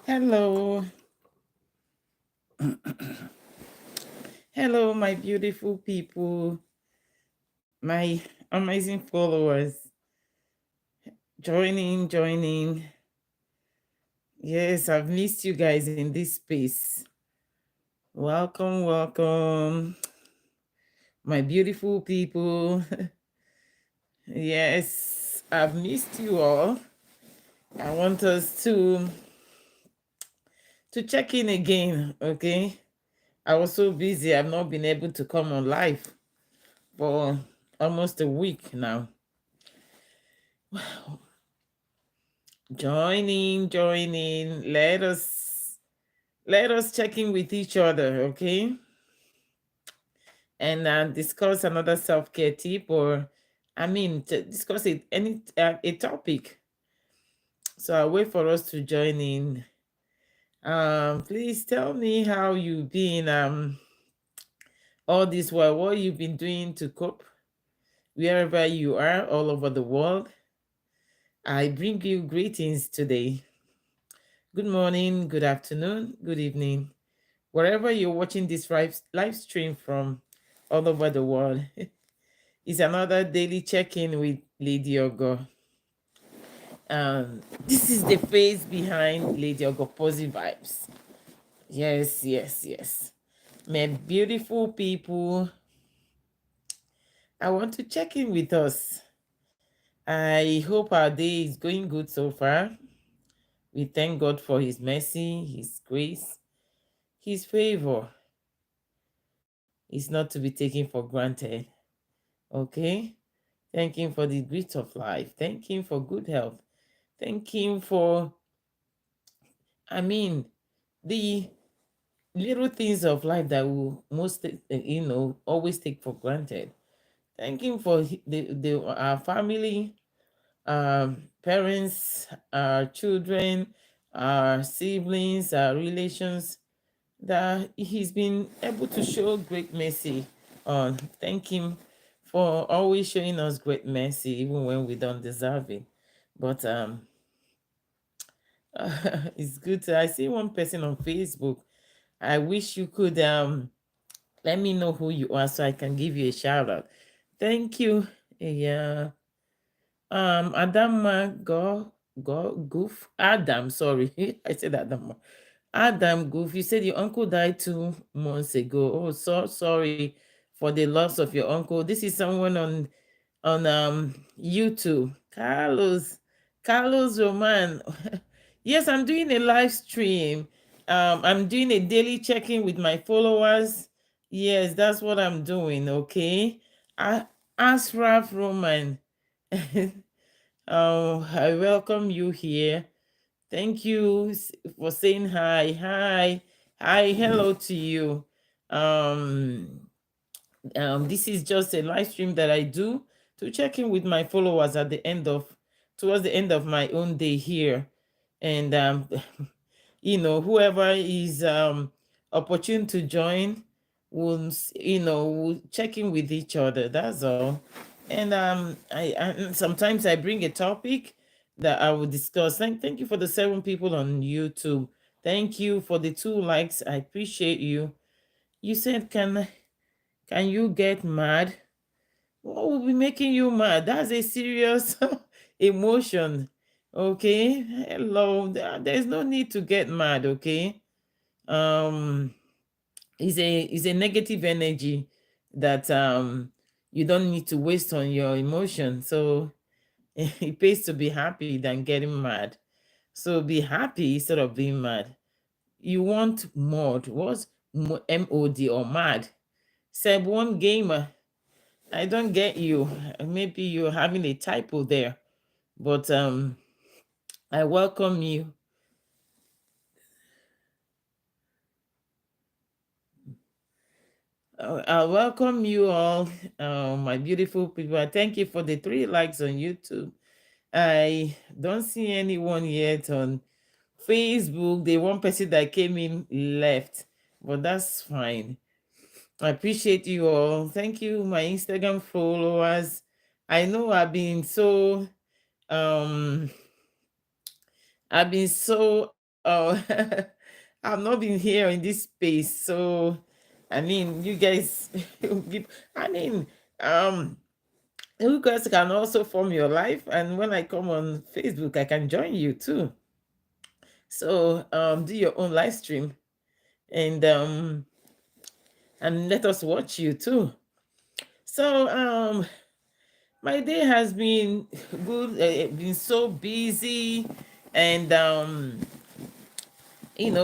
Hello. Hello, my beautiful people, my amazing followers. Joining. Yes, I've missed you guys in this space. Welcome, my beautiful people. Yes, I've missed you all. I want us to check in again, okay? I was so busy, I've not been able to come on live for almost a week now. Joining. Let us check in with each other, okay? And discuss another self-care tip, or to discuss a topic. So I'll wait for us to join in. Please tell me how you've been all this while, what you've been doing to cope wherever you are all over the world. I bring you greetings today. Good morning, good afternoon, good evening, wherever you're watching this live stream from all over the world. It's another daily check-in with Lady Ogor. This is the face behind Lady Ogor Posivibes. Yes. My beautiful people, I want to check in with us. I hope our day is going good so far. We thank God for His mercy, His grace, His favor. It's not to be taken for granted. Okay? Thank Him for the gift of life. Thank Him for good health. Thank Him for, the little things of life that we always take for granted. Thank Him for our family, parents, our children, our siblings, our relations, that He's been able to show great mercy on. Thank Him for always showing us great mercy, even when we don't deserve it. But it's good I see one person on Facebook. I wish you could let me know who you are so I can give you a shout out. Thank you. Yeah. Goof. Adam, sorry. I said Adam. Adam Goof, you said your uncle died 2 months ago. Oh, so sorry for the loss of your uncle. This is someone on YouTube. Carlos Roman. Yes, I'm doing a live stream. I'm doing a daily check-in with my followers. Yes, that's what I'm doing. Okay. Ashraf Roman. Oh, I welcome you here. Thank you for saying hi. Hi, hello to you. This is just a live stream that I do to check in with my followers towards the end of my own day here. And whoever is opportune to join will check in with each other. That's all. And sometimes I bring a topic that I will discuss. Thank you for the 7 people on YouTube. Thank you for the 2 likes. I appreciate you. You said, can you get mad? What will be making you mad? That's a serious emotion. Okay. Hello. There's no need to get mad. Okay. Um, is a negative energy that you don't need to waste on your emotion. So it pays to be happy than getting mad. So be happy instead of being mad. You want mod? What's MOD or mad? Seb one gamer. I don't get you. Maybe you're having a typo there, but I welcome you. I welcome you all, my beautiful people. I thank you for the 3 likes on YouTube. I don't see anyone yet on Facebook. The one person that came in left, but that's fine. I appreciate you all. Thank you, my Instagram followers. I know um I've been so Oh, I've not been here in this space, so I mean, you guys, I mean, um, you guys can also form your life, and when I come on Facebook, I can join you too. So, do your own live stream, and let us watch you too. So, my day has been good. Been so busy, and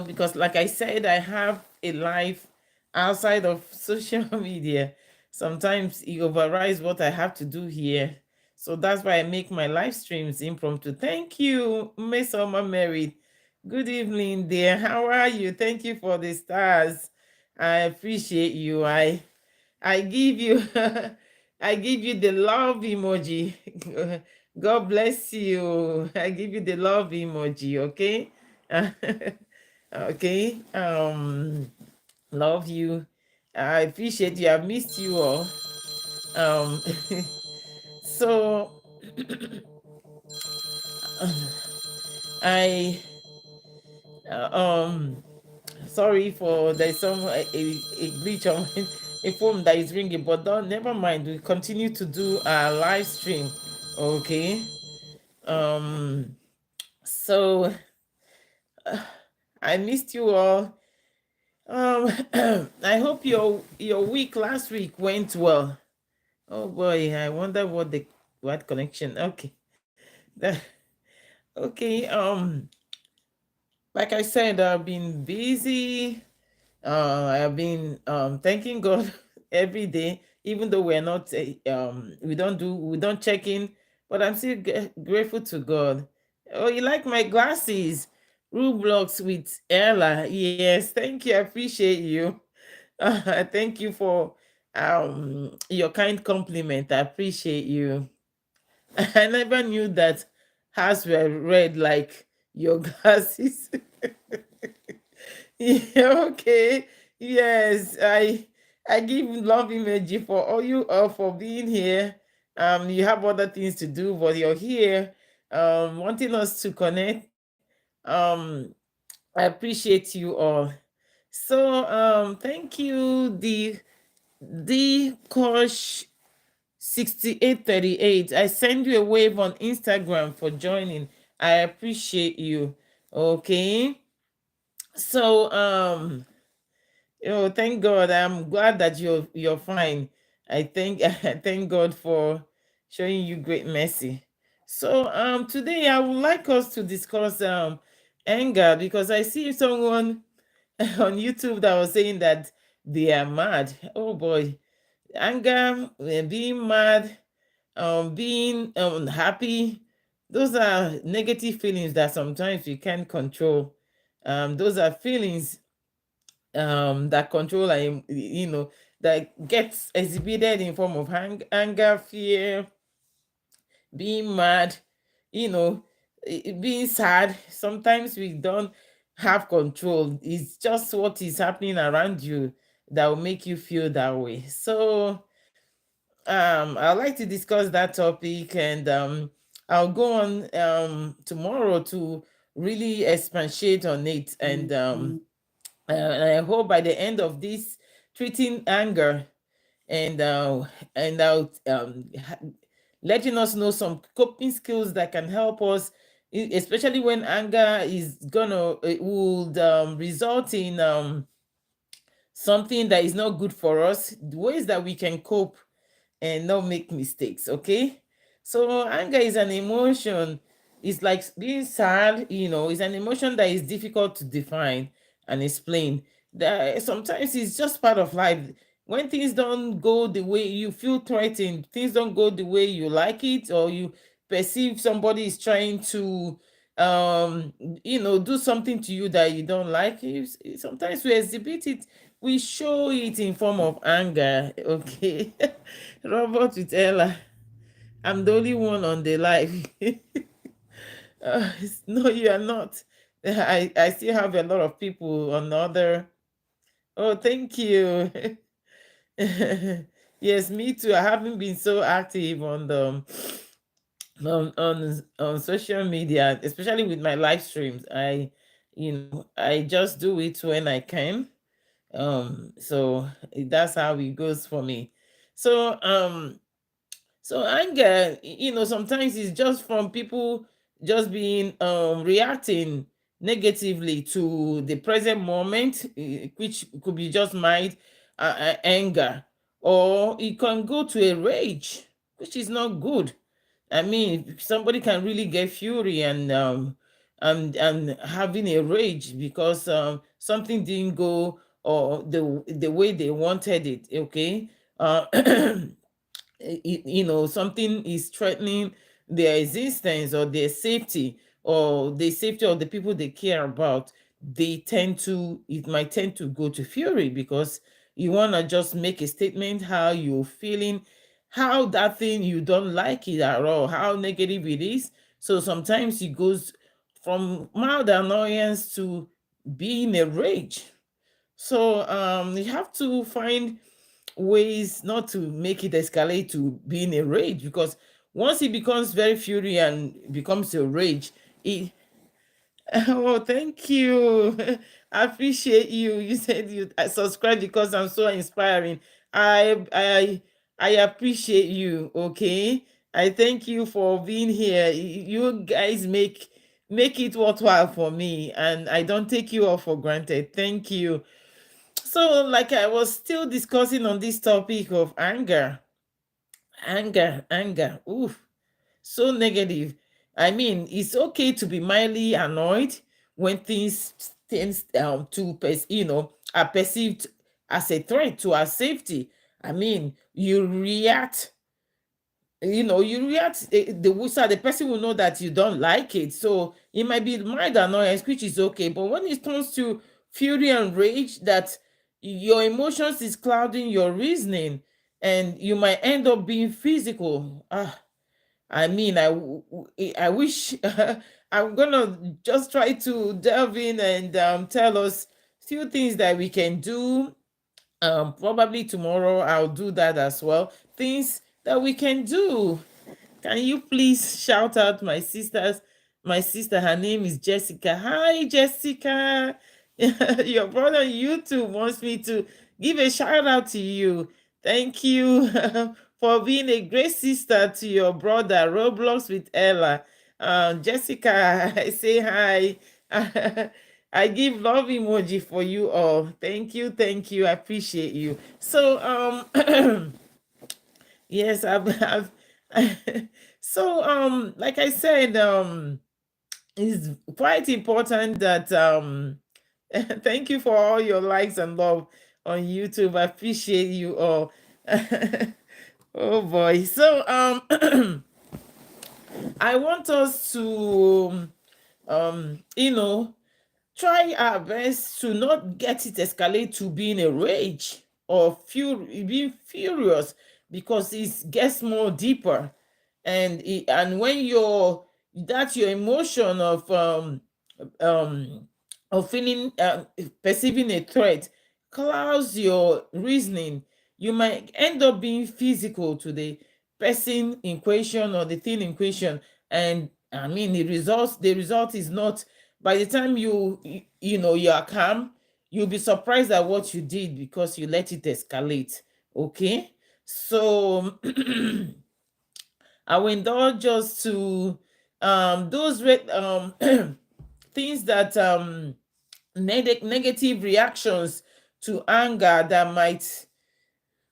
because like I said, I have a life outside of social media. Sometimes it overrides what I have to do here. So that's why I make my live streams impromptu. Thank you, Miss Oma Married. Good evening, dear. How are you? Thank you for the stars. I appreciate you. I give you I give you the love emoji. God bless you. I give you the love emoji, okay? Okay. Love you. I appreciate you. I've missed you all. Um so I sorry for there's some a glitch on a phone that is ringing, but don't never mind. We continue to do our live stream. Okay. Um so I missed you all. Um, I hope your week last week went well. Oh boy, I wonder what connection. Okay, That- okay. Like I said, I've been busy. I have been thanking God every day, even though we're not we don't check in, but I'm still grateful to God. Oh, you like my glasses? Roblox with Ella. Yes, thank you. I appreciate you. Thank you for your kind compliment. I appreciate you. I never knew that hers were red like your glasses. Yeah, okay. Yes, I give love emoji for all you for being here. You have other things to do, but you're here. Wanting us to connect. Um, I appreciate you all. So thank you, the Kosh 6838. I send you a wave on Instagram for joining. I appreciate you. Okay. So thank God. I'm glad that you're fine. I thank I thank God for showing you great mercy. So today I would like us to discuss anger, because I see someone on YouTube that was saying that they are mad. Oh boy, anger, being mad, being happy. Those are negative feelings that sometimes we can't control. Those are feelings that control and that gets exhibited in form of anger, fear, being mad, you know being sad. Sometimes we don't have control. It's just what is happening around you that will make you feel that way. So I'd like to discuss that topic, and I'll go on tomorrow to really expatiate on it, and I hope by the end of this treating anger and letting us know some coping skills that can help us, especially when anger is gonna it would result in something that is not good for us, ways that we can cope and not make mistakes. Okay. So anger is an emotion. It's like being sad, it's an emotion that is difficult to define and explain. That sometimes it's just part of life. When things don't go the way you feel threatened, things don't go the way you like it, or you perceive somebody is trying to do something to you that you don't like. Sometimes we exhibit it, we show it in form of anger. Okay. Robert with Ella. I'm the only one on the live. No, you are not. I still have a lot of people on the other. Oh, thank you. Yes, me too. I haven't been so active on the on social media, especially with my live streams. I just do it when I can. So that's how it goes for me. So um so anger, sometimes it's just from people just being reacting negatively to the present moment, which could be just mild anger, or it can go to a rage, which is not good. I mean, somebody can really get fury and having a rage because something didn't go or the way they wanted it. Okay. Something is threatening their existence or their safety or the safety of the people they care about. It might tend to go to fury because you want to just make a statement how you're feeling, how that thing you don't like it at all, how negative it is. So sometimes it goes from mild annoyance to being a rage. So you have to find ways not to make it escalate to being a rage, because once it becomes very fury and becomes a rage, it oh, thank you. I appreciate you. You said you I subscribe because I'm so inspiring. I appreciate you. Okay, I thank you for being here. You guys make it worthwhile for me, and I don't take you all for granted. Thank you. So, like I was still discussing on this topic of anger, anger. Oof, so negative. I mean, it's okay to be mildly annoyed when things are perceived as a threat to our safety. I mean, you react, the person will know that you don't like it, so it might be mild annoyance, which is okay. But when it turns to fury and rage, that your emotions is clouding your reasoning, and you might end up being physical. I mean, I wish I'm gonna just try to delve in and tell us few things that we can do. Probably tomorrow I'll do that as well. Things that we can do. Can you please shout out my sisters? My sister, her name is Jessica. Hi, Jessica. Your brother on YouTube wants me to give a shout out to you. Thank you for being a great sister to your brother, Roblox with Ella. Jessica, I say hi. I give love emoji for you all. Thank you, thank you. I appreciate you. So, yes, I've so like I said, it's quite important that thank you for all your likes and love on YouTube. I appreciate you all. Oh boy. So I want us to try our best to not get it escalate to being a rage or being furious, because it gets more deeper. And when that's your emotion um of feeling perceiving a threat clouds your reasoning, you might end up being physical to the person in question or the thing in question. And I mean, the result is not, by the time you are calm, you'll be surprised at what you did because you let it escalate. Okay. So I will indulge us to those things that negative reactions to anger that might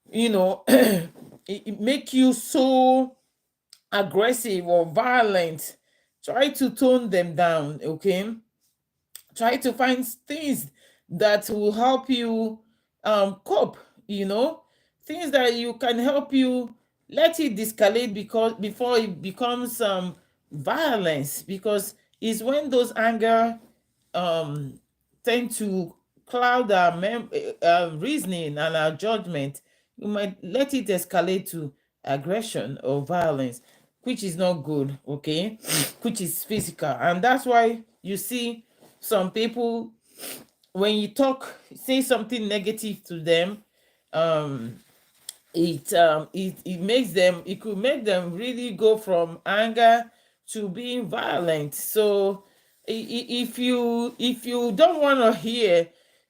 it make you so aggressive or violent. Try to tone them down. Okay, try to find things that will help you cope, things that you can help you let it escalate, because before it becomes violence, because it's when those anger um tend to cloud our reasoning and our judgment, you might let it escalate to aggression or violence, which is not good. Okay, which is physical. And that's why you see some people, when you say something negative to them, um it could make them really go from anger to being violent. So if you don't want to hear,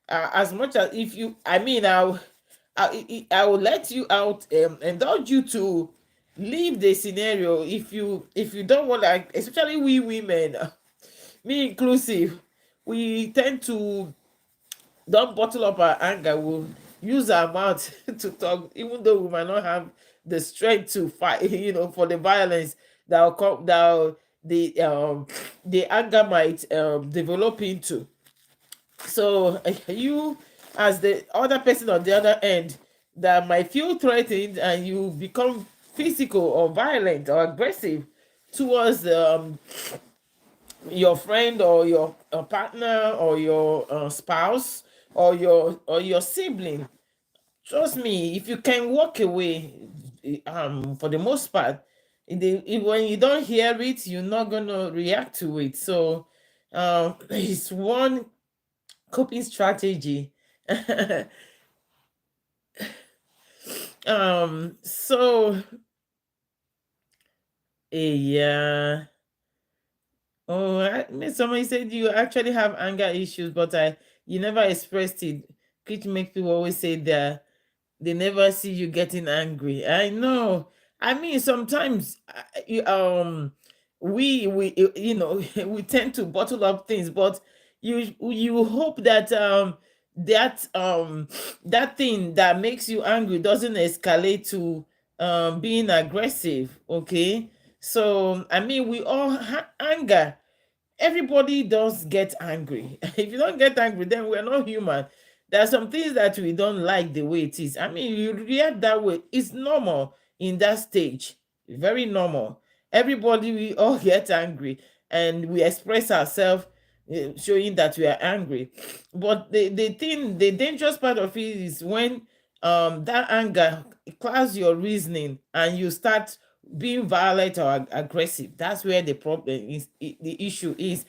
as much as, if you, I mean, I will let you out, indulge you to leave the scenario. If you don't want, like, especially we women, me inclusive, we tend to don't bottle up our anger. We'll use our mouth to talk, even though we might not have the strength to fight, for the violence that will come, the anger might develop into. So you, as the other person on the other end, that might feel threatened, and you become physical or violent or aggressive towards your friend or your partner or your spouse or your sibling. Trust me, if you can walk away, for the most part, when you don't hear it, you're not gonna react to it. So it's one coping strategy. So yeah. Oh, somebody said you actually have anger issues, but you never expressed it, which makes people always say that they never see you getting angry. I know. I mean, sometimes we we tend to bottle up things, but you hope that that thing that makes you angry doesn't escalate to being aggressive. Okay, so I mean, we all anger. Everybody does get angry. If you don't get angry, then we're not human. There are some things that we don't like the way it is. I mean, you react that way. It's normal in that stage. Very normal. Everybody, we all get angry, and we express ourselves, showing that we are angry. But the dangerous part of it is when that anger clouds your reasoning, and you start being violent or aggressive. That's where the problem is. The issue is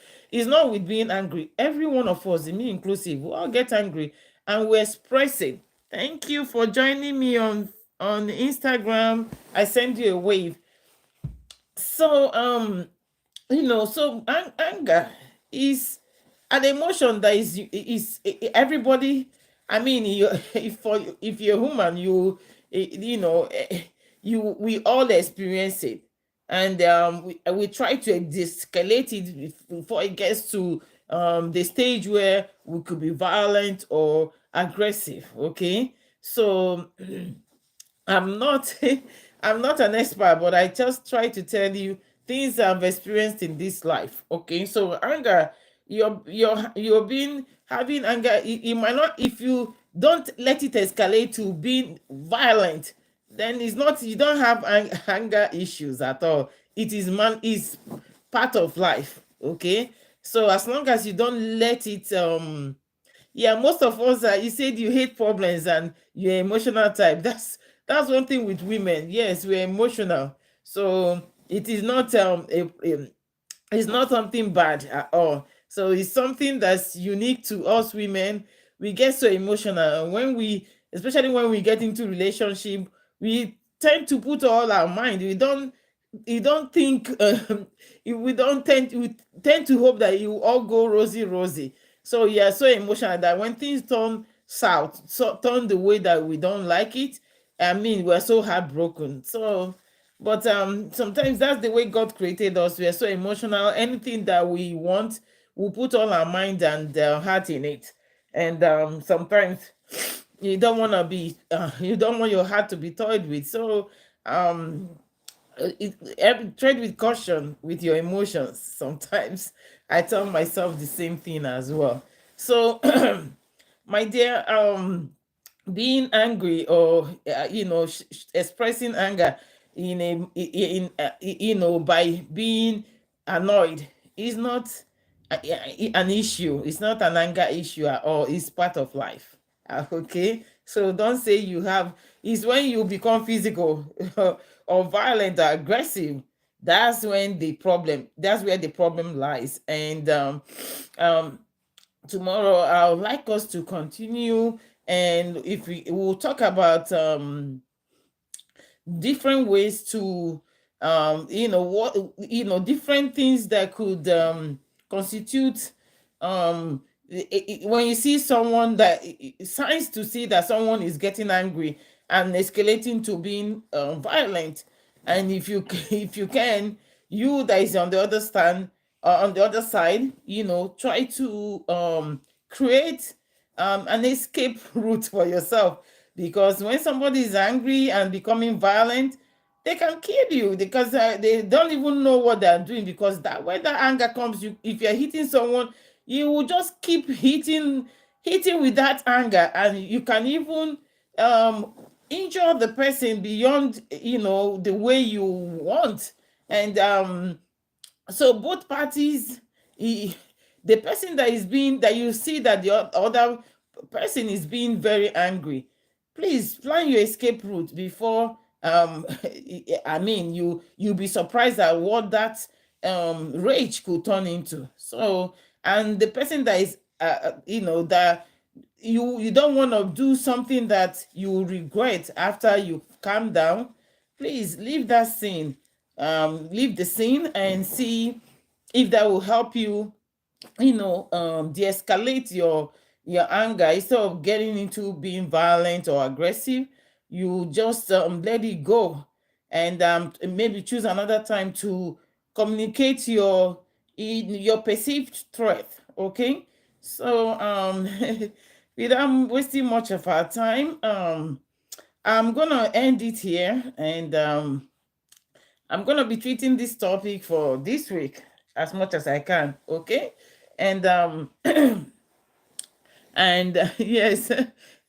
not with being angry. Every one of us, me inclusive, we all get angry, and we express it. Thank you for joining me on Instagram. I send you a wave. So so anger is an emotion that everybody. I mean, if you're human, we all experience it, and we try to de-escalate it before it gets to the stage where we could be violent or aggressive. Okay, so I'm not I'm not an expert, but I just try to tell you things I've experienced in this life. Okay, so anger, you're being having anger. It might not, if you don't let it escalate to being violent, then it's not, you don't have anger issues at all. It is part of life. Okay, so as long as you don't let it yeah, most of us are, you said you hate problems and you're emotional type. That's one thing with women. Yes, we're emotional. So it is not it's not something bad at all. So it's something that's unique to us women. We get so emotional, and especially when we get into relationship, we tend to put all our mind. We don't think we tend to hope that you all go rosy rosy. So yeah, so emotional that when things turn south, so turn the way that we don't like it, I mean, we're so heartbroken. So but sometimes that's the way God created us. We are so emotional. Anything that we want, we put all our mind and heart in it. And sometimes you don't want your heart to be toyed with. So um tread with caution with your emotions. Sometimes I tell myself the same thing as well. So my dear, being angry or expressing anger by being annoyed is not an issue. It's not an anger issue at all. It's part of life. Okay, so don't say you have. It's when you become physical or violent or aggressive, that's where the problem lies. And um tomorrow I would like us to continue, and if we will talk about different ways to different things that could constitute when you see someone that signs to see that someone is getting angry and escalating to being violent. And if you if you can, you that is on the other stand, on the other side, try to create an escape route for yourself, because when somebody is angry and becoming violent, they can kill you, because they don't even know what they're doing, because that when that anger comes, if you're hitting someone, you will just keep hitting with that anger, and you can even um injure the person beyond the way you want. And so both parties, he, the person that is being, that you see that the other person is being very angry, please plan your escape route before I mean, you'll be surprised at what that rage could turn into. So, and the person that is that you don't want to do something that you regret after you calm down, please leave that scene. Leave the scene and see if that will help you, de-escalate your anger. Instead of getting into being violent or aggressive, you just let it go, and maybe choose another time to communicate your perceived threat. Okay, so without wasting much of our time, I'm gonna end it here, and I'm gonna be treating this topic for this week as much as I can. Okay, and yes,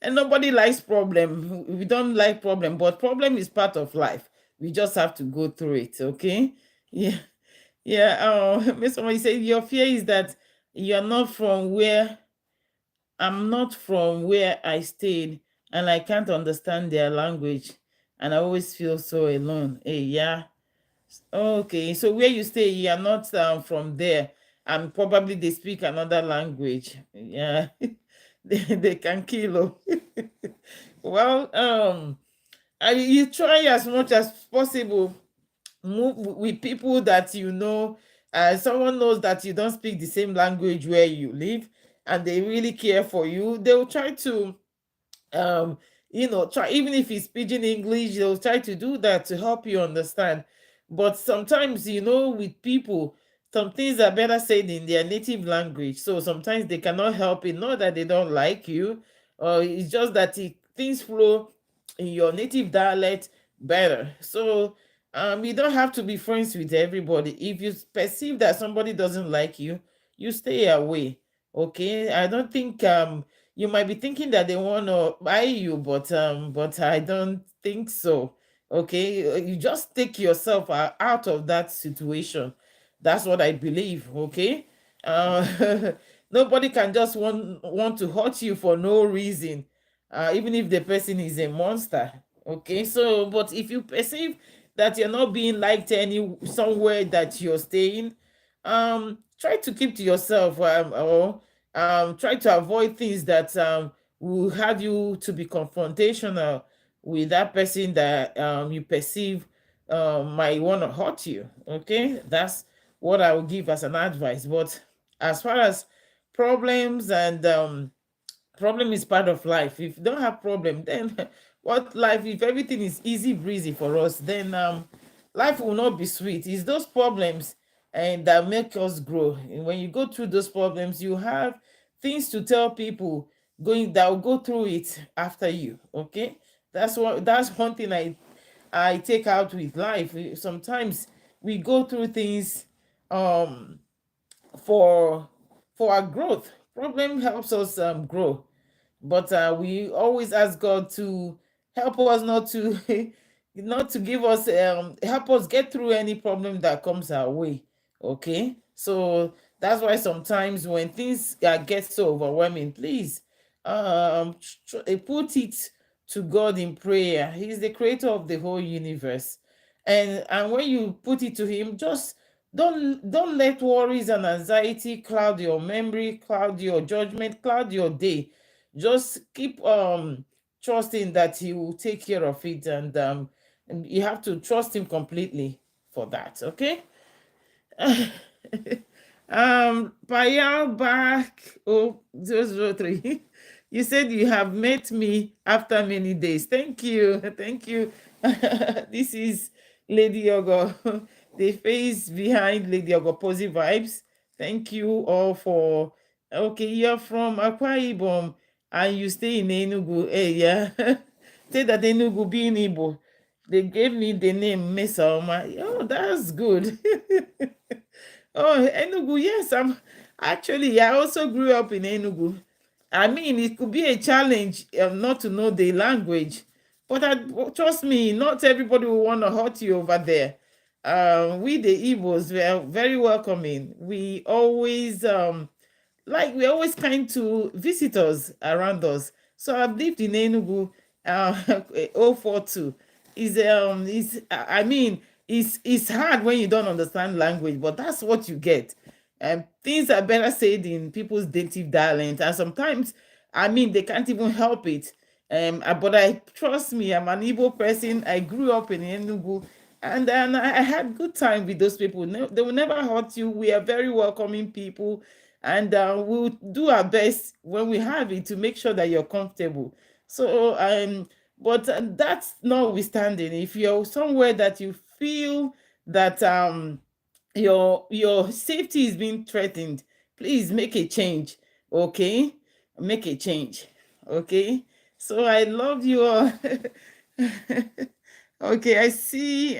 and nobody likes problem. We don't like problem, but problem is part of life. We just have to go through it. Okay, yeah, yeah. Miss Somebody said your fear is that you're not from where I'm not from where I stayed, and I can't understand their language, and I always feel so alone. Hey, yeah. Okay, so where you stay, you are not from there, and probably they speak another language. Yeah, they can kill you. Well, you try as much as possible, move with people that someone knows that you don't speak the same language where you live, and they really care for you. They will try to try, even if it's pidgin English, they'll try to do that to help you understand. But sometimes, with people, some things are better said in their native language. So sometimes they cannot help it. Not that they don't like you, or it's just that things flow in your native dialect better. So you don't have to be friends with everybody. If you perceive that somebody doesn't like you, you stay away. Okay, I don't think you might be thinking that they want to buy you, but I don't think so. Okay, you just take yourself out of that situation. That's what I believe. Okay, uh nobody can just want to hurt you for no reason, even if the person is a monster. Okay, so but if you perceive that you're not being liked any somewhere that you're staying, try to keep to yourself, or try to avoid things that will have you to be confrontational with that person that you perceive might want to hurt you. Okay, that's what I will give as an advice. But as far as problems and problem is part of life. If you don't have problem, then what life? If everything is easy breezy for us, then life will not be sweet. It's those problems and that make us grow. And when you go through those problems, you have things to tell people going that will go through it after you. Okay, that's one thing I take out with life. Sometimes we go through things um for our growth. Problem helps us grow, but we always ask God to help us, not to not to give us help us get through any problem that comes our way. Okay, so that's why sometimes when things get so overwhelming, please put it to God in prayer. He's the creator of the whole universe, and when you put it to him, just don't let worries and anxiety cloud your memory, cloud your judgment, cloud your day. Just keep trusting that he will take care of it, and you have to trust him completely for that. Okay. Payal back 003. You said you have met me after many days. Thank you. Thank you. This is Lady Ogor, the face behind Lady Ogor posivibes. Thank you all for. Okay, you're from Akwa Ibom and you stay in Enugu. Hey, yeah. Say that Enugu being Igbo. They gave me the name Mesaoma. Oh, that's good. Oh, Enugu, yes, I also grew up in Enugu. I mean, it could be a challenge not to know the language, but trust me, not everybody will want to hurt you over there. We, the Igbos, were very welcoming. We're always kind to visitors around us. So I've lived in Enugu, 042. I mean, it's hard when you don't understand language, but that's what you get. Things are better said in people's native dialect, and sometimes, I mean, they can't even help it. But I trust me, I'm an Igbo person. I grew up in Enugu, and then I had good time with those people. No, they will never hurt you. We are very welcoming people, and we'll do our best when we have it to make sure that you're comfortable. So, but that's notwithstanding, if you're somewhere that you feel that your safety is being threatened, please make a change. Okay, make a change. Okay, so I love you all. Okay, I see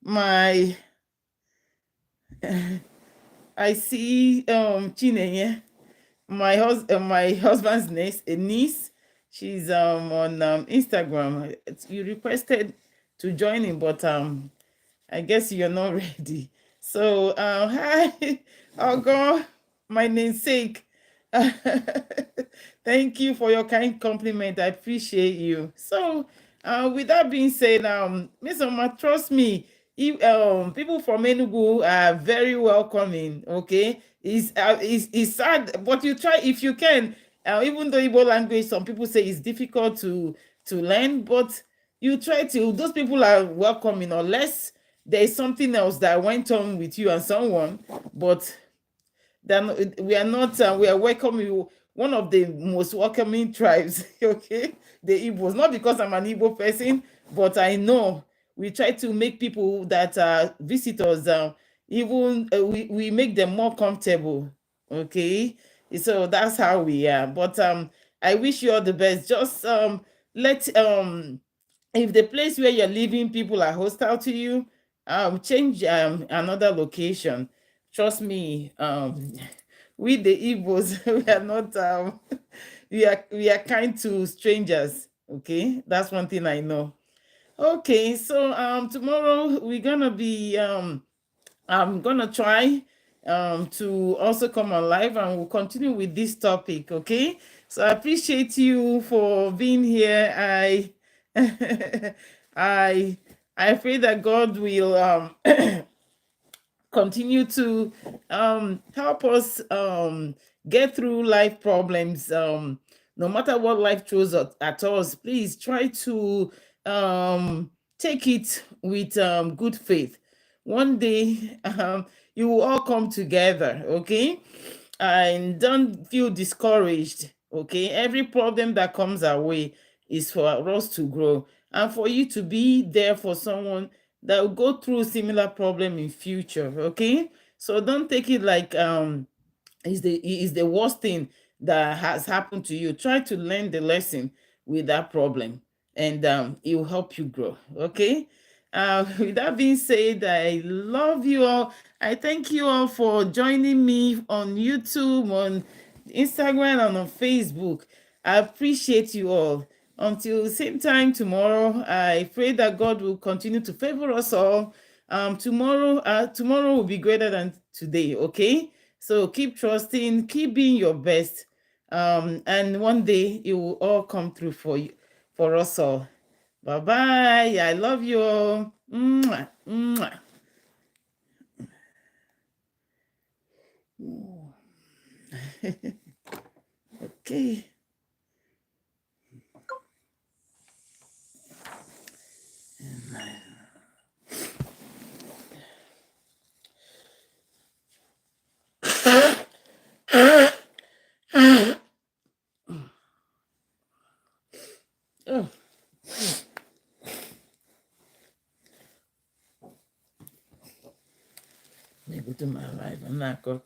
my I see Chinenye, my husband's niece. She's on Instagram. You requested to join him, but I guess you're not ready. So hi, Ogor, my namesake. Thank you for your kind compliment. I appreciate you. So, with that being said, Miss Oma, trust me, people from Enugu are very welcoming. Okay, it's sad, but you try if you can. Even though Igbo language, some people say it's difficult to learn, but you try to. Those people are welcoming, unless there is something else that went on with you and someone, but then we are not we are welcoming you, one of the most welcoming tribes. Okay, the Igbos, not because I'm an Igbo person, but I know we try to make people that are visitors, even we make them more comfortable. Okay, so that's how we are. But I wish you all the best. Just let if the place where you're living people are hostile to you, change another location. Trust me, we the Igbos, we are not we are kind to strangers. Okay, that's one thing I know. Okay, so tomorrow we're gonna be I'm gonna try to also come on live, and we'll continue with this topic. Okay, so I appreciate you for being here. I I pray that God will continue to help us get through life problems. No matter what life throws at us, please try to take it with good faith. One day, you will all come together. Okay, and don't feel discouraged. Okay, every problem that comes our way is for us to grow, and for you to be there for someone that will go through similar problem in future. Okay, so don't take it like is the worst thing that has happened to you. Try to learn the lesson with that problem, and it will help you grow. Okay, with that being said, I love you all. I thank you all for joining me on YouTube, on Instagram, and on Facebook. I appreciate you all. Until same time tomorrow, I pray that God will continue to favor us all. Tomorrow will be greater than today. Okay, so keep trusting, keep being your best, and one day it will all come through for you, for us all. Bye bye. I love you all. Mwah, mwah. Okay. Oh, let me go to my life. I'm not going.